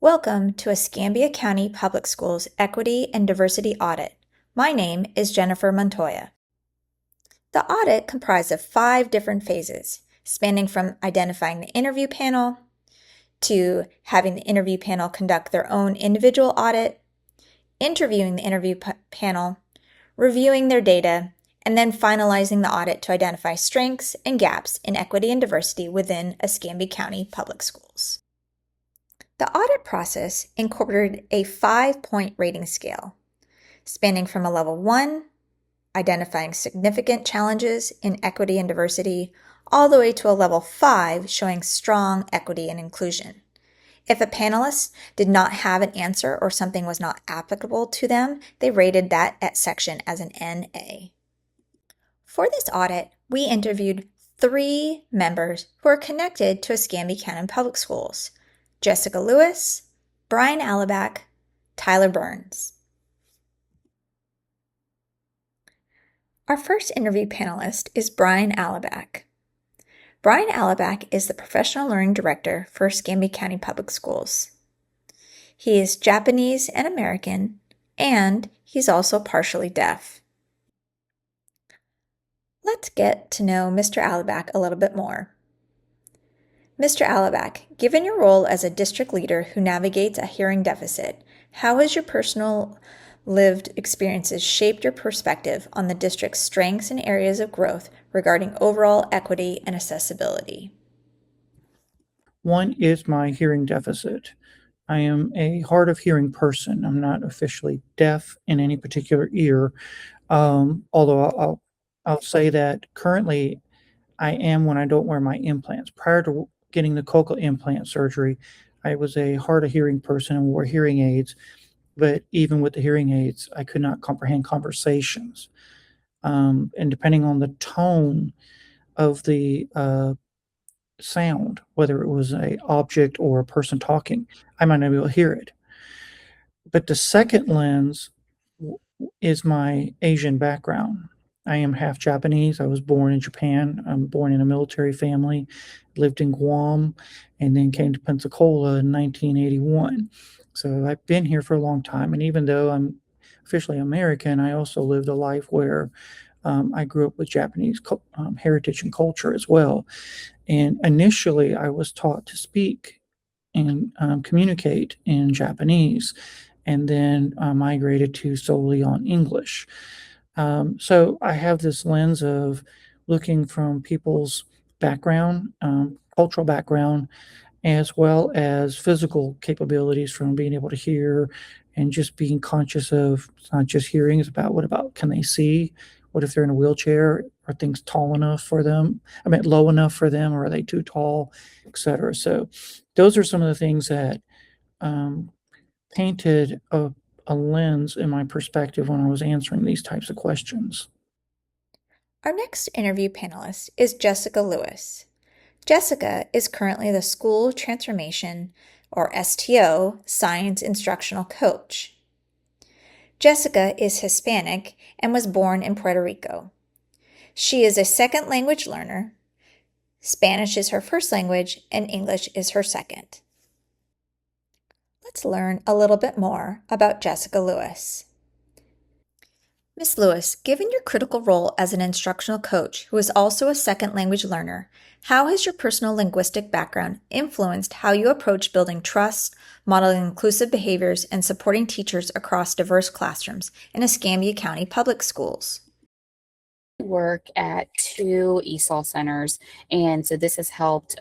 Welcome to Escambia County Public Schools Equity and Diversity Audit. My name is Jennifer Montoya. The audit comprised of 5 different phases, spanning from identifying the interview panel, to having the interview panel conduct their own individual audit, interviewing the interview panel, reviewing their data, and then finalizing the audit to identify strengths and gaps in equity and diversity within Escambia County Public Schools. The audit process incorporated a 5-point rating scale, spanning from a level 1, identifying significant challenges in equity and diversity, all the way to a level 5, showing strong equity and inclusion. If a panelist did not have an answer or something was not applicable to them, they rated that section as an NA. For this audit, we interviewed 3 members who are connected to Escambia County Public Schools: Jessica Lewis, Brian Alaback, Tyler Burns. Our first interview panelist is Brian Alaback. Brian Alaback is the Professional Learning Director for Escambia County Public Schools. He is Japanese and American, and he's also partially deaf. Let's get to know Mr. Alaback a little bit more. Mr. Alaback, given your role as a district leader who navigates a hearing deficit, how has your personal lived experiences shaped your perspective on the district's strengths and areas of growth regarding overall equity and accessibility? One is my hearing deficit. I am a hard of hearing person. I'm not officially deaf in any particular ear, although I'll say that currently I am when I don't wear my implants. Prior to getting the cochlear implant surgery, I was a hard of hearing person and wore hearing aids. But even with the hearing aids, I could not comprehend conversations. And depending on the tone of the sound, whether it was an object or a person talking, I might not be able to hear it. But the second lens is my Asian background. I am half Japanese. I was born in Japan. I'm born in a military family, lived in Guam, and then came to Pensacola in 1981. So I've been here for a long time. And even though I'm officially American, I also lived a life where I grew up with Japanese heritage and culture as well. And initially, I was taught to speak and communicate in Japanese, and then migrated to solely on English. So I have this lens of looking from people's background, cultural background, as well as physical capabilities from being able to hear and just being conscious of it's not just hearing, it's about what about can they see? What if they're in a wheelchair? Are things tall enough for them? I mean, low enough for them, or are they too tall, et cetera? So those are some of the things that painted a lens in my perspective when I was answering these types of questions. Our next interview panelist is Jessica Lewis. Jessica is currently the School Transformation, or STO, Science Instructional Coach. Jessica is Hispanic and was born in Puerto Rico. She is a second language learner. Spanish is her first language and English is her second. Let's learn a little bit more about Jessica Lewis. Ms. Lewis, given your critical role as an instructional coach who is also a second language learner, how has your personal linguistic background influenced how you approach building trust, modeling inclusive behaviors, and supporting teachers across diverse classrooms in Escambia County Public Schools? I work at 2 ESOL centers, and so this has helped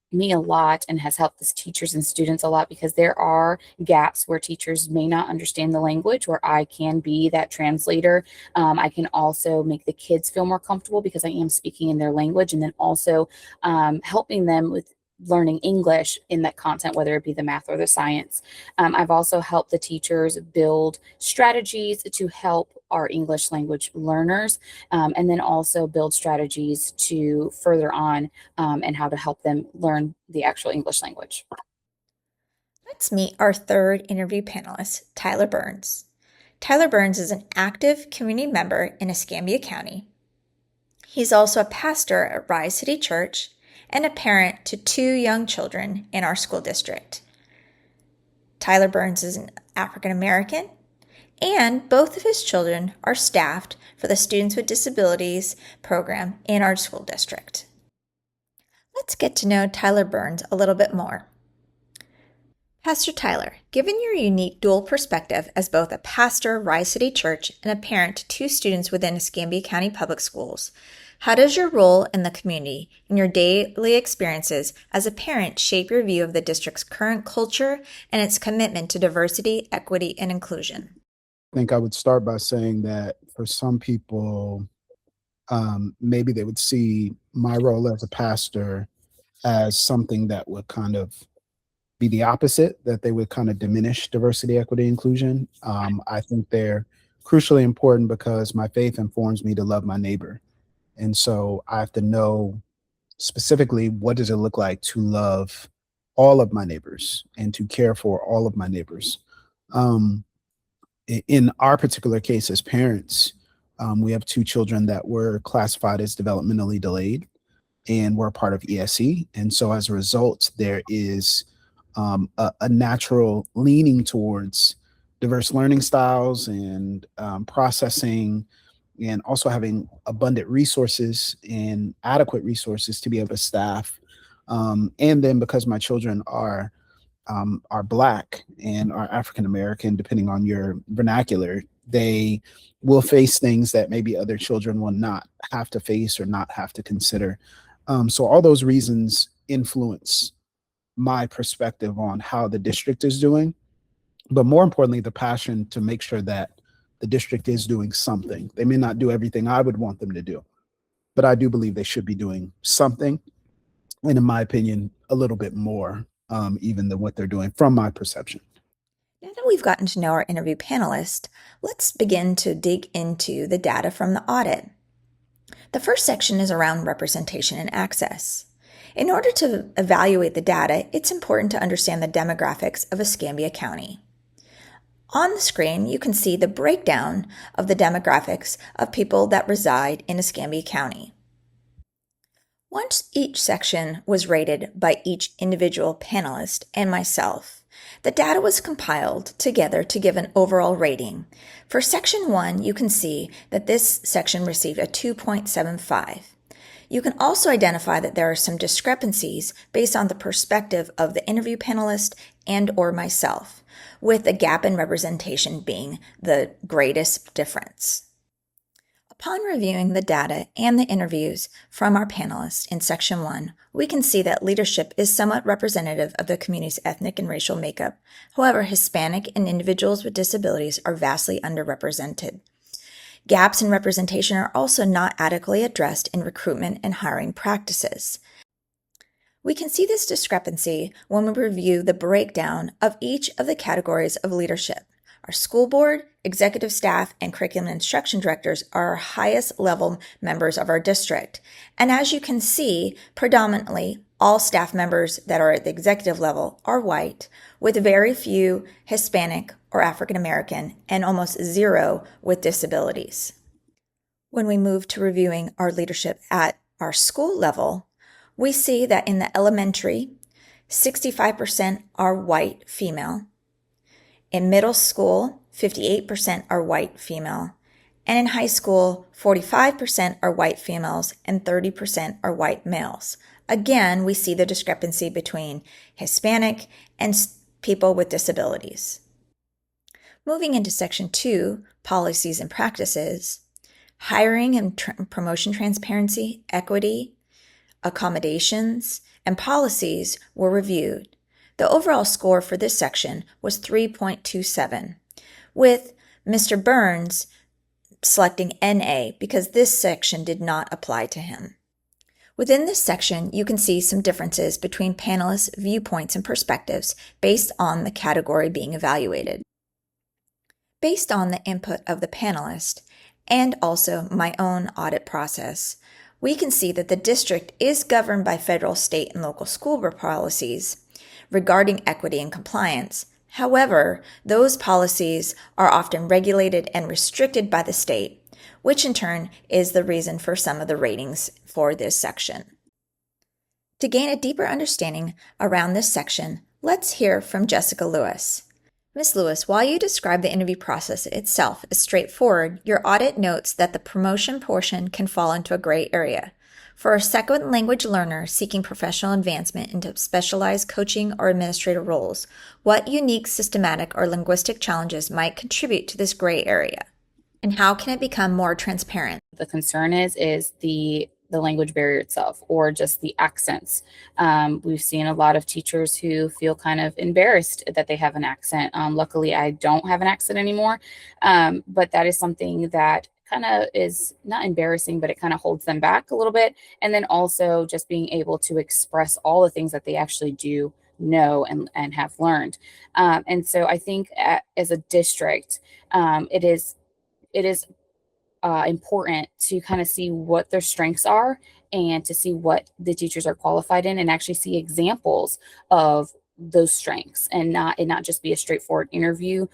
me a lot and has helped the teachers and students a lot, because there are gaps where teachers may not understand the language, where I can be that translator. I can also make the kids feel more comfortable because I am speaking in their language, and then also helping them with learning English in that content, whether it be the math or the science. I've also helped the teachers build strategies to help our English language learners, and then also build strategies to further on and how to help them learn the actual English language. Let's meet our third interview panelist, Tyler Burns. Tyler Burns is an active community member in Escambia County. He's also a pastor at Rise City Church and a parent to 2 young children in our school district. Tyler Burns is an African American, and both of his children are staffed for the Students with Disabilities program in our school district. Let's get to know Tyler Burns a little bit more. Pastor Tyler, given your unique dual perspective as both a pastor of Rise City Church and a parent to two students within Escambia County Public Schools, how does your role in the community and your daily experiences as a parent shape your view of the district's current culture and its commitment to diversity, equity, and inclusion? I think I would start by saying that for some people, maybe they would see my role as a pastor as something that would kind of be the opposite, that they would kind of diminish diversity, equity, inclusion. I think they're crucially important because my faith informs me to love my neighbor. And so I have to know specifically what does it look like to love all of my neighbors and to care for all of my neighbors. In our particular case as parents, we have two children that were classified as developmentally delayed and we're part of ESE. And so as a result, there is a natural leaning towards diverse learning styles and processing, and also having abundant resources and adequate resources to be able to staff. And then because my children are Black and are African American, depending on your vernacular, they will face things that maybe other children will not have to face or not have to consider. So all those reasons influence my perspective on how the district is doing, but more importantly, the passion to make sure that the district is doing something. They may not do everything I would want them to do, but I do believe they should be doing something. And in my opinion, a little bit more, even than what they're doing from my perception. Now that we've gotten to know our interview panelists, let's begin to dig into the data from the audit. The first section is around representation and access. In order to evaluate the data, it's important to understand the demographics of Escambia County. On the screen, you can see the breakdown of the demographics of people that reside in Escambia County. Once each section was rated by each individual panelist and myself, the data was compiled together to give an overall rating. For Section 1, you can see that this section received a 2.75. You can also identify that there are some discrepancies based on the perspective of the interview panelist and or myself, with the gap in representation being the greatest difference. Upon reviewing the data and the interviews from our panelists in Section 1, we can see that leadership is somewhat representative of the community's ethnic and racial makeup. However, Hispanic and individuals with disabilities are vastly underrepresented. Gaps in representation are also not adequately addressed in recruitment and hiring practices. We can see this discrepancy when we review the breakdown of each of the categories of leadership. Our school board, executive staff, and curriculum instruction directors are our highest level members of our district. And as you can see, predominantly all staff members that are at the executive level are white, with very few Hispanic or African American, and almost zero with disabilities. When we move to reviewing our leadership at our school level, we see that in the elementary, 65% are white female. In middle school, 58% are white female. And in high school, 45% are white females and 30% are white males. Again, we see the discrepancy between Hispanic and people with disabilities. Moving into Section 2, Policies and Practices, hiring and promotion transparency, equity, accommodations, and policies were reviewed. The overall score for this section was 3.27, with Mr. Burns selecting NA because this section did not apply to him. Within this section, you can see some differences between panelists' viewpoints and perspectives based on the category being evaluated. Based on the input of the panelist and also my own audit process, we can see that the district is governed by federal, state, and local school board policies regarding equity and compliance. However, those policies are often regulated and restricted by the state, which in turn is the reason for some of the ratings for this section. To gain a deeper understanding around this section, let's hear from Jessica Lewis. Ms. Lewis, while you describe the interview process itself as straightforward, your audit notes that the promotion portion can fall into a gray area. For a second language learner seeking professional advancement into specialized coaching or administrative roles, what unique systematic or linguistic challenges might contribute to this gray area? And how can it become more transparent? The concern is the language barrier itself, or just the accents. We've seen a lot of teachers who feel kind of embarrassed that they have an accent. Luckily, I don't have an accent anymore, but that is something that kind of is not embarrassing, but it kind of holds them back a little bit. And then also just being able to express all the things that they actually do know and have learned. And so I think as a district, it is important to kind of see what their strengths are and to see what the teachers are qualified in, and actually see examples of those strengths, and not just be a straightforward interview.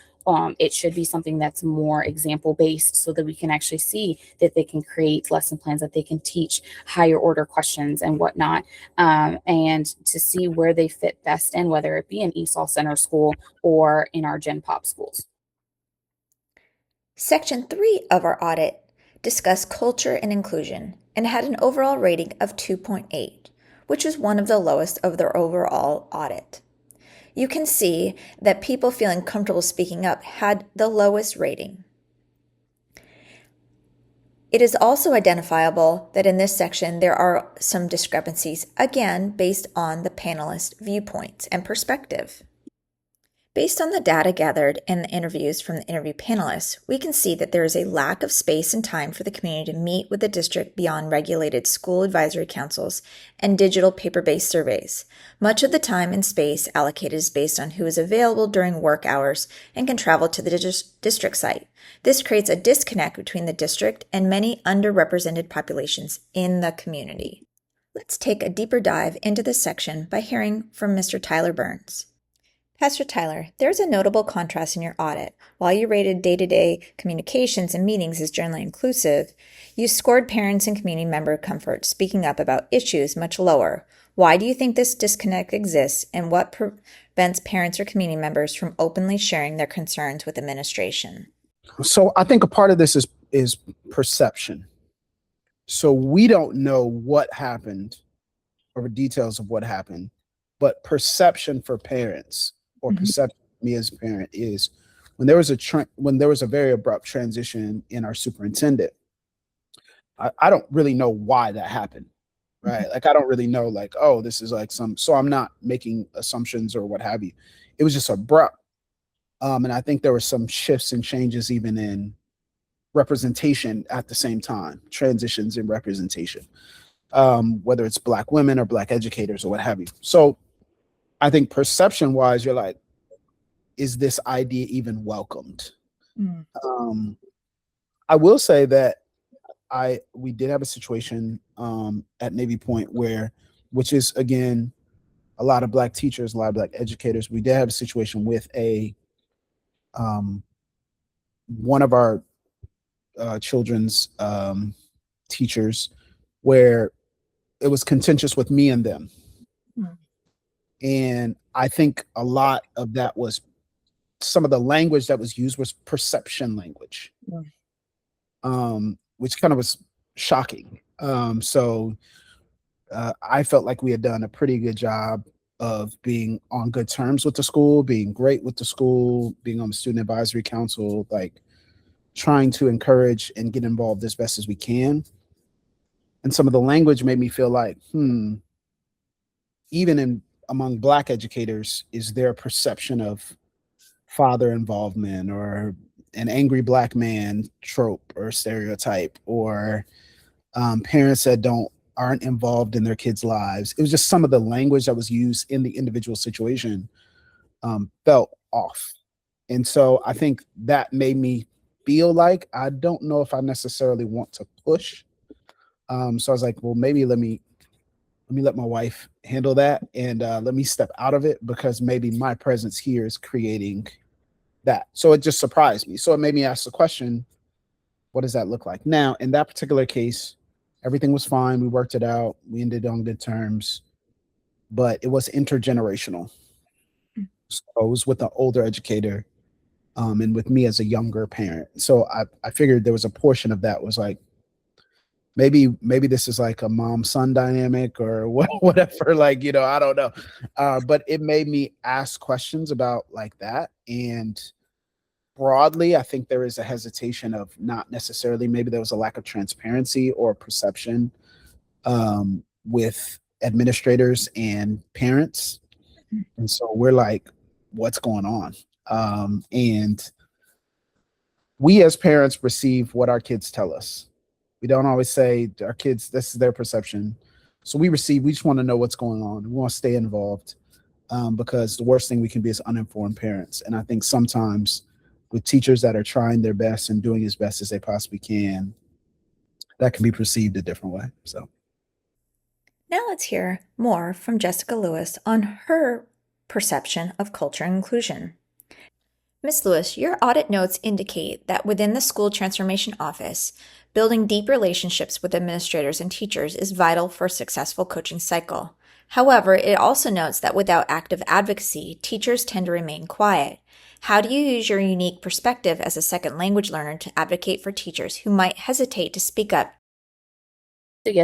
It should be something that's more example based, so that we can actually see that they can create lesson plans, that they can teach higher order questions and whatnot, and to see where they fit best in, whether it be an ESOL Center school or in our Gen Pop schools. Section 3 of our audit discussed culture and inclusion and had an overall rating of 2.8, which was one of the lowest of their overall audit. You can see that people feeling comfortable speaking up had the lowest rating. It is also identifiable that in this section there are some discrepancies, again based on the panelist viewpoints and perspective. Based on the data gathered in the interviews from the interview panelists, we can see that there is a lack of space and time for the community to meet with the district beyond regulated school advisory councils and digital paper-based surveys. Much of the time and space allocated is based on who is available during work hours and can travel to the district site. This creates a disconnect between the district and many underrepresented populations in the community. Let's take a deeper dive into this section by hearing from Mr. Tyler Burns. Pastor Tyler, there's a notable contrast in your audit. While you rated day-to-day communications and meetings as generally inclusive, you scored parents and community member comfort speaking up about issues much lower. Why do you think this disconnect exists, and what prevents parents or community members from openly sharing their concerns with administration? So I think a part of this is perception. So we don't know what happened or the details of what happened, but perception for parents, or perception of me as a parent, is when there was a very abrupt transition in our superintendent. I don't really know why that happened, right? Like, I don't really know, like, oh, this is like so I'm not making assumptions or what have you. It was just abrupt. And I think there were some shifts and changes even in representation at the same time, transitions in representation, whether it's Black women or Black educators or what have you. So I think perception wise, you're like, is this idea even welcomed? I will say that we did have a situation at Navy Point which is again, a lot of Black teachers, a lot of Black educators. We did have a situation with one of our children's teachers where it was contentious with me and them. And I think a lot of that was some of the language that was used was perception language, which kind of was shocking. So I felt like we had done a pretty good job of being on good terms with the school, being great with the school, being on the student advisory council, like trying to encourage and get involved as best as we can. And some of the language made me feel like, even among Black educators, is there a perception of father involvement or an angry Black man trope or stereotype, or parents that aren't involved in their kids' lives? It was just some of the language that was used in the individual situation felt off. And so I think that made me feel like I don't know if I necessarily want to push. So I was like, well, maybe let me let my wife handle that, and let me step out of it, because maybe my presence here is creating that. So it just surprised me. So it made me ask the question, what does that look like? Now, in that particular case, everything was fine. We worked it out. We ended on good terms, but it was intergenerational. So it was with an older educator and with me as a younger parent. So I figured there was a portion of that was like, maybe this is like a mom son dynamic or whatever, like, I don't know. But it made me ask questions about like that. And broadly, I think there is a hesitation of not necessarily, maybe there was a lack of transparency or perception with administrators and parents. And so we're like, what's going on? And we as parents receive what our kids tell us. We don't always say our kids, this is their perception. So we just want to know what's going on. We want to stay involved because the worst thing we can be is uninformed parents. And I think sometimes with teachers that are trying their best and doing as best as they possibly can, that can be perceived a different way. So Now let's hear more from Jessica Lewis on her perception of culture and inclusion. Ms. Lewis, your audit notes indicate that within the School Transformation Office, building deep relationships with administrators and teachers is vital for a successful coaching cycle. However, it also notes that without active advocacy, teachers tend to remain quiet. How do you use your unique perspective as a second language learner to advocate for teachers who might hesitate to speak up?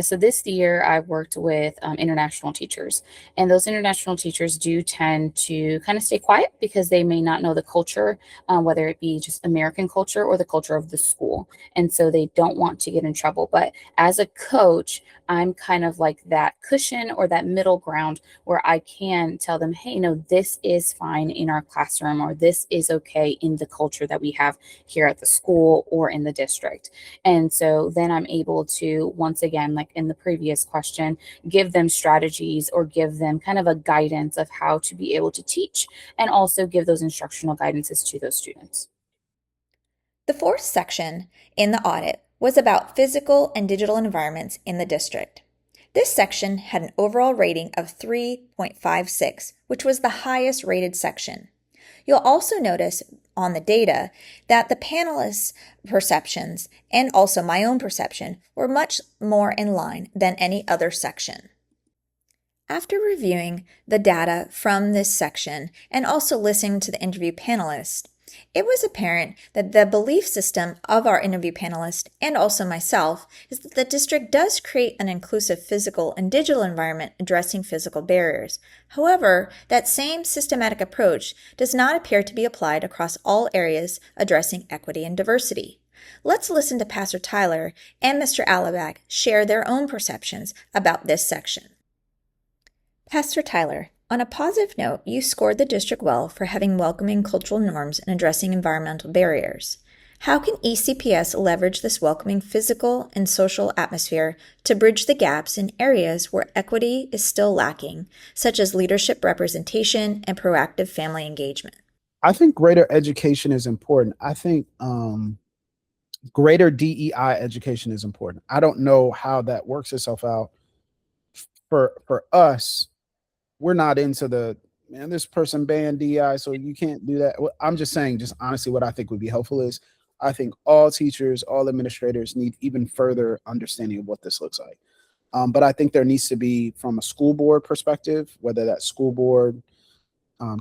So this year I've worked with international teachers, and those international teachers do tend to kind of stay quiet because they may not know the culture, whether it be just American culture or the culture of the school. And so they don't want to get in trouble. But as a coach, I'm kind of like that cushion or that middle ground where I can tell them, hey, no, this is fine in our classroom, or this is okay in the culture that we have here at the school or in the district. And so then I'm able to, once again, like in the previous question, give them strategies or give them kind of a guidance of how to be able to teach, and also give those instructional guidances to those students. The fourth section in the audit was about physical and digital environments in the district. This section had an overall rating of 3.56, which was the highest rated section. You'll also notice on the data that the panelists' perceptions and also my own perception were much more in line than any other section. After reviewing the data from this section and also listening to the interview panelists, it was apparent that the belief system of our interview panelists and also myself is that the district does create an inclusive physical and digital environment addressing physical barriers. However, that same systematic approach does not appear to be applied across all areas addressing equity and diversity. Let's listen to Pastor Tyler and Mr. Alabak share their own perceptions about this section. Pastor Tyler, on a positive note, you scored the district well for having welcoming cultural norms and addressing environmental barriers. How can ECPS leverage this welcoming physical and social atmosphere to bridge the gaps in areas where equity is still lacking, such as leadership representation and proactive family engagement? I think greater education is important. I think greater DEI education is important. I don't know how that works itself out for us. We're not into the, man, this person banned DEI, so you can't do that. I'm just saying, just honestly, what I think would be helpful is I think all teachers, all administrators need even further understanding of what this looks like. But I think there needs to be, from a school board perspective, whether that's school board,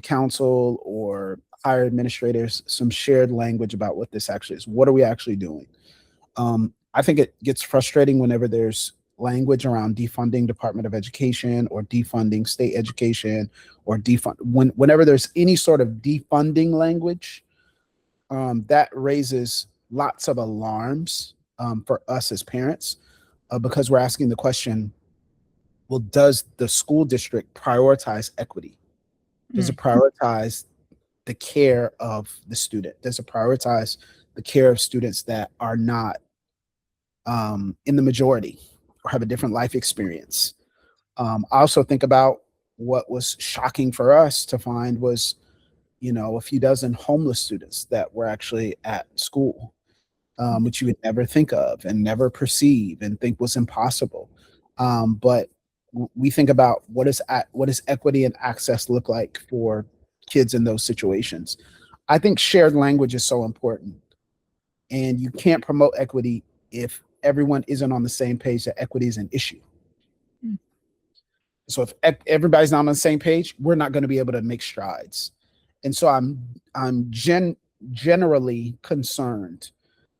council, or higher administrators, some shared language about what this actually is. What are we actually doing? I think it gets frustrating whenever there's language around defunding Department of Education or defunding state education, or whenever there's any sort of defunding language, that raises lots of alarms for us as parents, because we're asking the question, well, does the school district prioritize equity? Does it prioritize the care of the student? Does it prioritize the care of students that are not in the majority or have a different life experience? I also think about what was shocking for us to find was, a few dozen homeless students that were actually at school, which you would never think of and never perceive and think was impossible. But we think about what does equity and access look like for kids in those situations. I think shared language is so important, and you can't promote equity if everyone isn't on the same page that equity is an issue. So if everybody's not on the same page, we're not going to be able to make strides. And so I'm generally concerned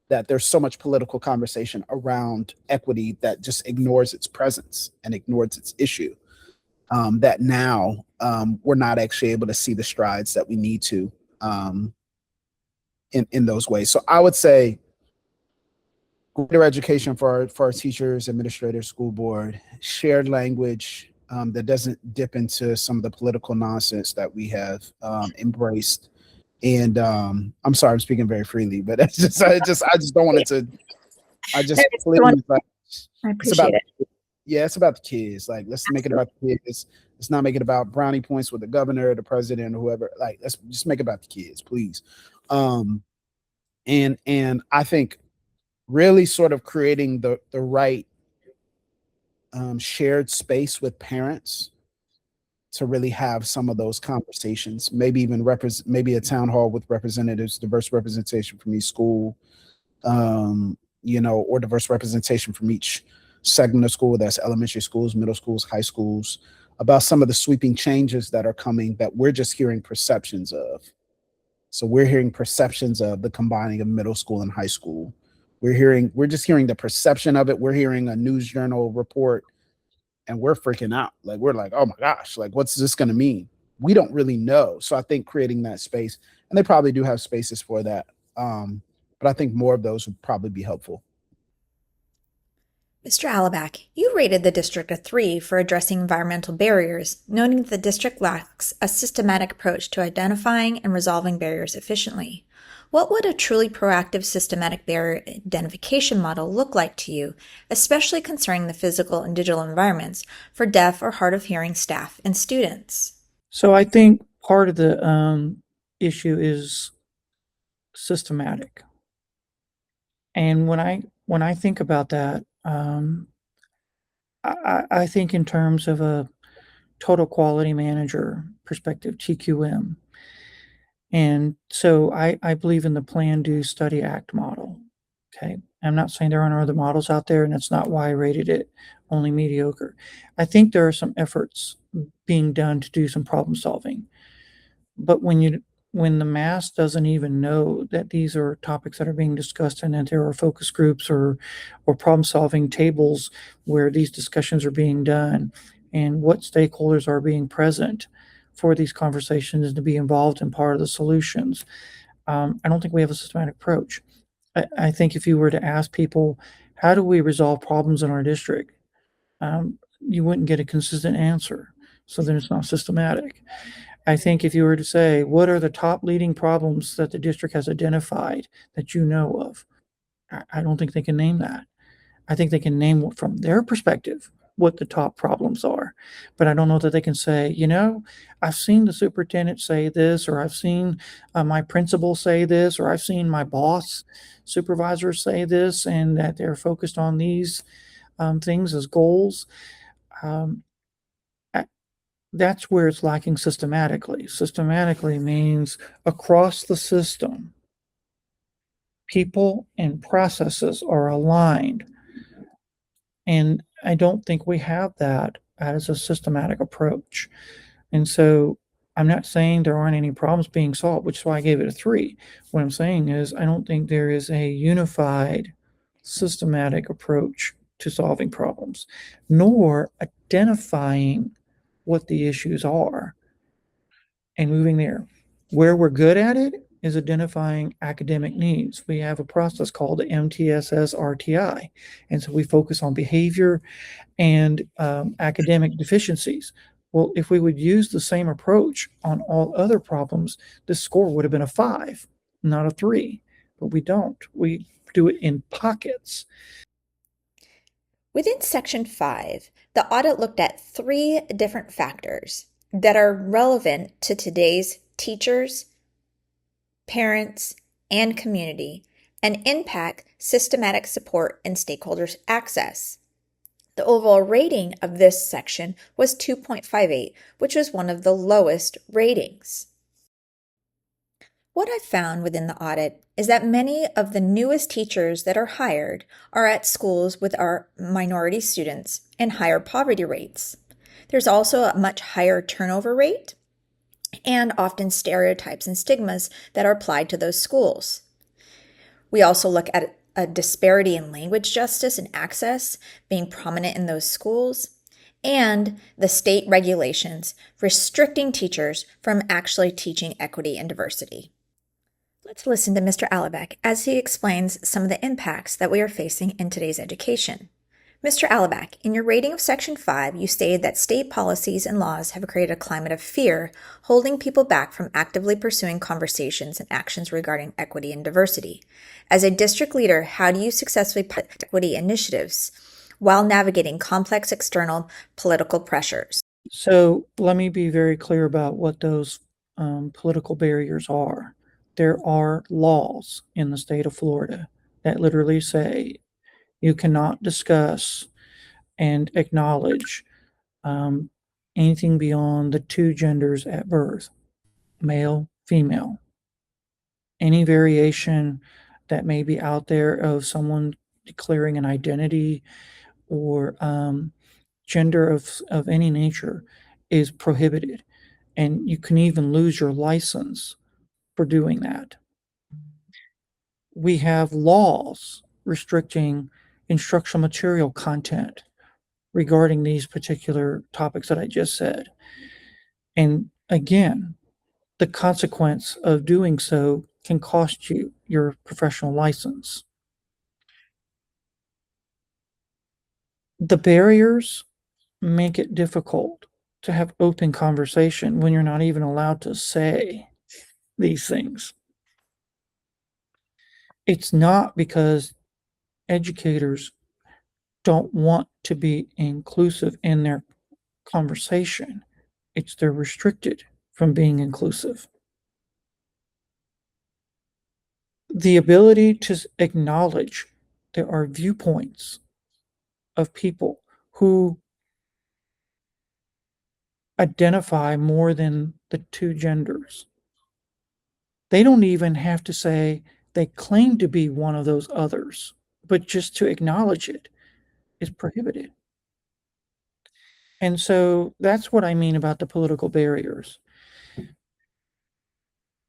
that there's so much political conversation around equity that just ignores its presence and ignores its issue. That now we're not actually able to see the strides that we need to um, in those ways. So I would say greater education for our teachers, administrators, school board, shared language that doesn't dip into some of the political nonsense that we have embraced. And I'm sorry, I'm speaking very freely, but I just don't want it to. I just please, like, I it's about appreciate it. yeah, it's about the kids. Like, let's make it about the kids. Let's not make it about brownie points with the governor, the president, or whoever. Like, let's just make it about the kids, please. Um, and I think really sort of creating the right shared space with parents to really have some of those conversations. Maybe even maybe a town hall with representatives, diverse representation from each school, or diverse representation from each segment of school. That's elementary schools, middle schools, high schools, about some of the sweeping changes that are coming that we're just hearing perceptions of. So we're hearing perceptions of the combining of middle school and high school. We're just hearing the perception of it. We're hearing a news journal report and we're freaking out. Like, we're like, oh my gosh, like, what's this going to mean? We don't really know. So I think creating that space, and they probably do have spaces for that. But I think more of those would probably be helpful. Mr. Alaback, you rated the district a 3 for addressing environmental barriers, noting that the district lacks a systematic approach to identifying and resolving barriers efficiently. What would a truly proactive systematic barrier identification model look like to you, especially concerning the physical and digital environments for deaf or hard of hearing staff and students? So I think part of the issue is systematic. And when I think about that, I think in terms of a total quality manager perspective, TQM. And so I believe in the plan, do, study, act model. Okay. I'm not saying there aren't other models out there, and that's not why I rated it only mediocre. I think there are some efforts being done to do some problem solving. But when the mass doesn't even know that these are topics that are being discussed and that there are focus groups or problem solving tables where these discussions are being done and what stakeholders are being present for these conversations to be involved in part of the solutions, I don't think we have a systematic approach. I think if you were to ask people, how do we resolve problems in our district? You wouldn't get a consistent answer. So then it's not systematic. I think if you were to say, what are the top leading problems that the district has identified that you know of? I don't think they can name that. I think they can name from their perspective what the top problems are. But I don't know that they can say, I've seen the superintendent say this, or I've seen my principal say this, or I've seen my boss supervisor say this, and that they're focused on these things as goals. That's where it's lacking systematically. Systematically means across the system, people and processes are aligned. And I don't think we have that as a systematic approach. And so I'm not saying there aren't any problems being solved, which is why I gave it a 3. What I'm saying is I don't think there is a unified, systematic approach to solving problems, nor identifying what the issues are and moving there. Where we're good at it is identifying academic needs. We have a process called the MTSS RTI. And so we focus on behavior and academic deficiencies. Well, if we would use the same approach on all other problems, the score would have been a 5, not a 3. But we don't. We do it in pockets. Within Section 5, the audit looked at 3 different factors that are relevant to today's teachers, parents, and community and impact systematic support and stakeholders' access. The overall rating of this section was 2.58, which was one of the lowest ratings. What I found within the audit is that many of the newest teachers that are hired are at schools with our minority students and higher poverty rates. There's also a much higher turnover rate, and often stereotypes and stigmas that are applied to those schools. We also look at a disparity in language justice and access being prominent in those schools, and the state regulations restricting teachers from actually teaching equity and diversity. Let's listen to Mr. Alabeck as he explains some of the impacts that we are facing in today's education. Mr. Alabeck, in your rating of Section 5, you stated that state policies and laws have created a climate of fear, holding people back from actively pursuing conversations and actions regarding equity and diversity. As a district leader, how do you successfully put equity initiatives while navigating complex external political pressures? So let me be very clear about what those political barriers are. There are laws in the state of Florida that literally say you cannot discuss and acknowledge um, anything beyond the two genders at birth, male, female. Any variation that may be out there of someone declaring an identity or gender of any nature is prohibited. And you can even lose your license for doing that. We have laws restricting instructional material content regarding these particular topics that I just said. And again, the consequence of doing so can cost you your professional license. The barriers make it difficult to have open conversation when you're not even allowed to say these things. It's not because educators don't want to be inclusive in their conversation. It's they're restricted from being inclusive. The ability to acknowledge there are viewpoints of people who identify more than the two genders. They don't even have to say they claim to be one of those others, but just to acknowledge it is prohibited. And so that's what I mean about the political barriers.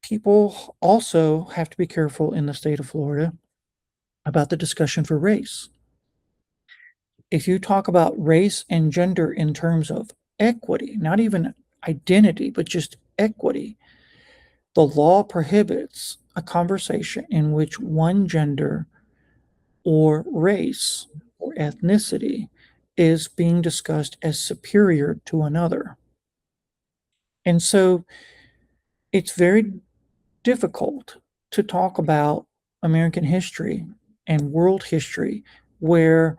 People also have to be careful in the state of Florida about the discussion for race. If you talk about race and gender in terms of equity, not even identity, but just equity, the law prohibits a conversation in which one gender or race or ethnicity is being discussed as superior to another. And so it's very difficult to talk about American history and world history where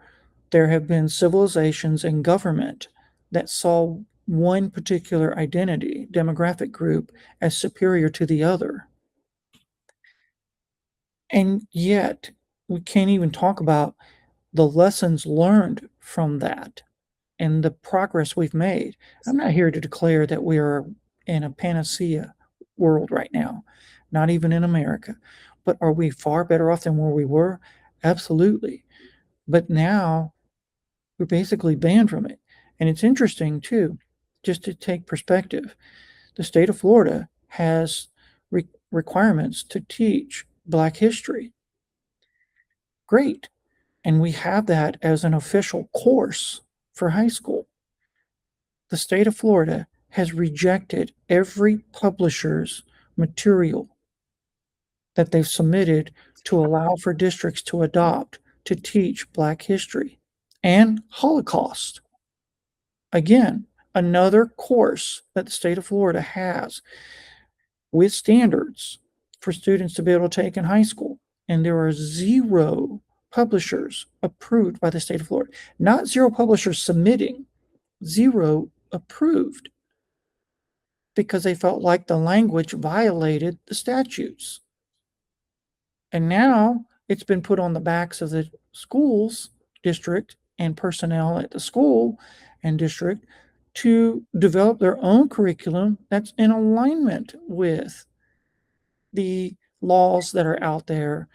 there have been civilizations and government that saw one particular identity, demographic group, as superior to the other. And yet, we can't even talk about the lessons learned from that and the progress we've made. I'm not here to declare that we are in a panacea world right now, not even in America. But are we far better off than where we were? Absolutely. But now we're basically banned from it. And it's interesting, too, just to take perspective. The state of Florida has requirements to teach Black history. Great. And we have that as an official course for high school. The state of Florida has rejected every publisher's material that they've submitted to allow for districts to adopt to teach Black history and Holocaust. Again, another course that the state of Florida has with standards for students to be able to take in high school. And there are zero publishers approved by the state of Florida. Not zero publishers submitting, zero approved because they felt like the language violated the statutes. And now it's been put on the backs of the schools district and personnel at the school and district to develop their own curriculum that's in alignment with the laws that are out there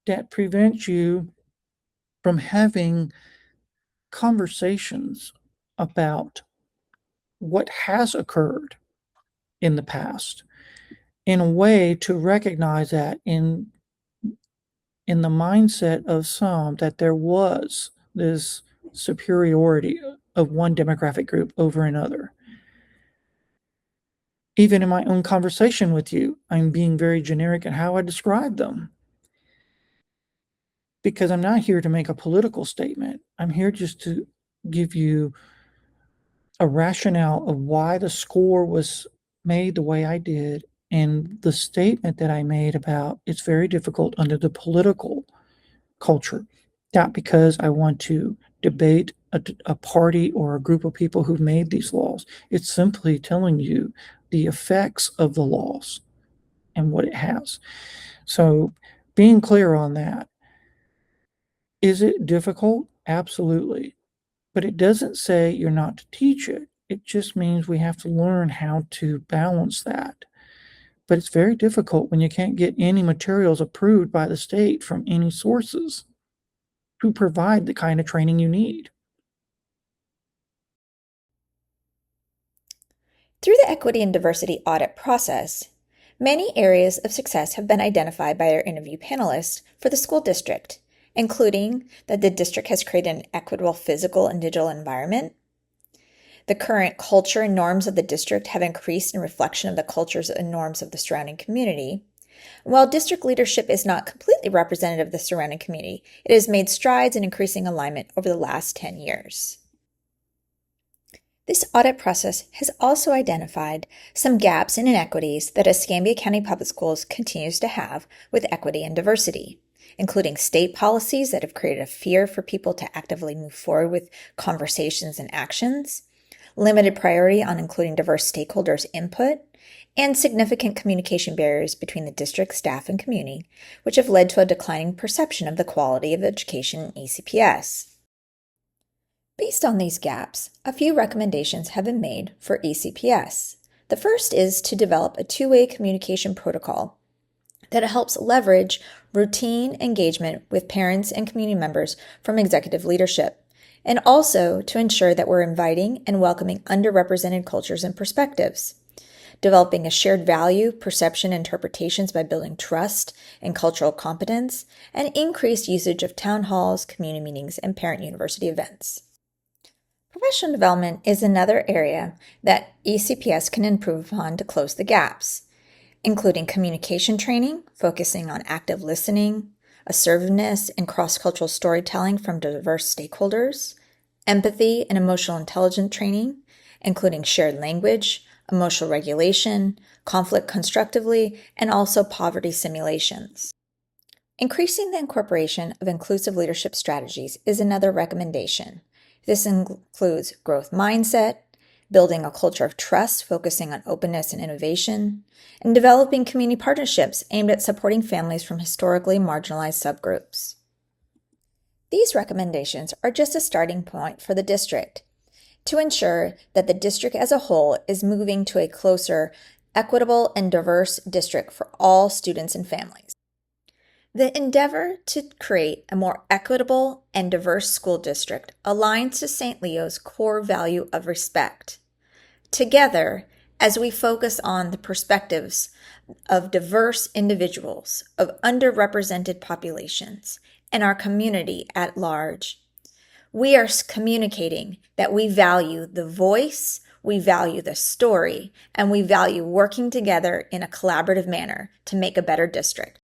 that prevent you from having conversations about what has occurred in the past, in a way to recognize that in the mindset of some that there was this superiority of one demographic group over another. Even in my own conversation with you, I'm being very generic in how I describe them, because I'm not here to make a political statement. I'm here just to give you a rationale of why the score was made the way I did, and the statement that I made about it's very difficult under the political culture. Not because I want to debate a party or a group of people who've made these laws. It's simply telling you the effects of the laws and what it has. So being clear on that. Is it difficult? Absolutely. But it doesn't say you're not to teach it. It just means we have to learn how to balance that. But it's very difficult when you can't get any materials approved by the state from any sources to provide the kind of training you need. Through the equity and diversity audit process, many areas of success have been identified by our interview panelists for the school district, including that the district has created an equitable physical and digital environment. The current culture and norms of the district have increased in reflection of the cultures and norms of the surrounding community. While district leadership is not completely representative of the surrounding community, it has made strides in increasing alignment over the last 10 years. This audit process has also identified some gaps and inequities that Escambia County Public Schools continues to have with equity and diversity, including state policies that have created a fear for people to actively move forward with conversations and actions, limited priority on including diverse stakeholders' input, and significant communication barriers between the district staff and community, which have led to a declining perception of the quality of education in ECPS. Based on these gaps, a few recommendations have been made for ECPS. The first is to develop a two-way communication protocol that helps leverage routine engagement with parents and community members from executive leadership, and also to ensure that we're inviting and welcoming underrepresented cultures and perspectives. Developing a shared value, perception, interpretations by building trust and cultural competence, and increased usage of town halls, community meetings, and parent-university events. Professional development is another area that ECPS can improve upon to close the gaps, including communication training, focusing on active listening, assertiveness and cross-cultural storytelling from diverse stakeholders, empathy and emotional intelligence training, including shared language, emotional regulation, conflict constructively, and also poverty simulations. Increasing the incorporation of inclusive leadership strategies is another recommendation. This includes growth mindset, building a culture of trust focusing on openness and innovation, and developing community partnerships aimed at supporting families from historically marginalized subgroups. These recommendations are just a starting point for the district to ensure that the district as a whole is moving to a closer, equitable, and diverse district for all students and families. The endeavor to create a more equitable and diverse school district aligns to St. Leo's core value of respect. Together, as we focus on the perspectives of diverse individuals, of underrepresented populations, and our community at large, we are communicating that we value the voice, we value the story, and we value working together in a collaborative manner to make a better district.